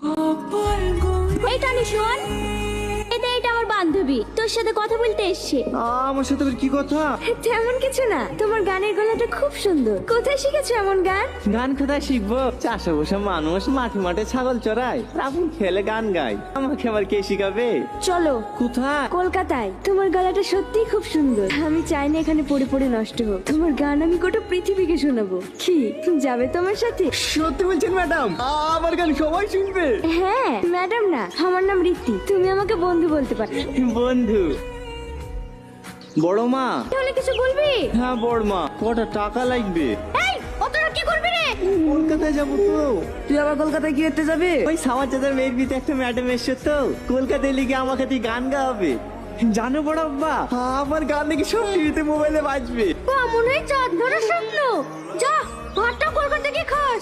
এই টানি শোন, এটা আমার বান্ধবী তোর সাথে কথা বলতে এসছে। আমার সাথে আবার কি কথা? তেমন কিছু না, তোমার গানের গলাটা খুব সুন্দর। কোথায় শিখেছো এমন গান? গান কোথায় শিখবো? চাষে বসে মানুষ মাঠে মাঠে ছাগল চড়ায়, রাবণ খেলে গান গায়, আমাকে আবার কে শিখাবে? চলো। কোথায়? কলকাতায়। তোমার গলাটা সত্যিই খুব সুন্দর, আমি চাই না এখানে পড়ে পড়ে নষ্ট হোক। তোমার গান আমি গোটা পৃথিবীকে শোনাবো। কি যাবে তোমার সাথে? সত্যি বলছেন ম্যাডাম? আমার গান সবাই শুনবে? হ্যাঁ ম্যাডাম না, আমার নাম ঋদ্ধি, তুমি আমাকে বন্ধু বলতে পারো। বন্ধু? বড় মা? তাহলে কিছু বলবি? হ্যাঁ বড় মা, কটা টাকা লাগবে? এই অতটা কি করবি রে? কলকাতায় যাবো তো। তুই আবার কলকাতায় কি করতে যাবি? ওই সামাচাদার মেয়ের বিতে একটা ম্যাডাম এসছে তো, কলকাতায় লিখে আমাকে তুই গান গাওয়াবে। জানো বড় আব্বা, আমার গান নাকি সব টিভিতে মোবাইলে বাজবে। মনে হয় চাঁদ ধরা স্বপ্ন। যা ভাতটা কলকাতা গিয়ে খাস।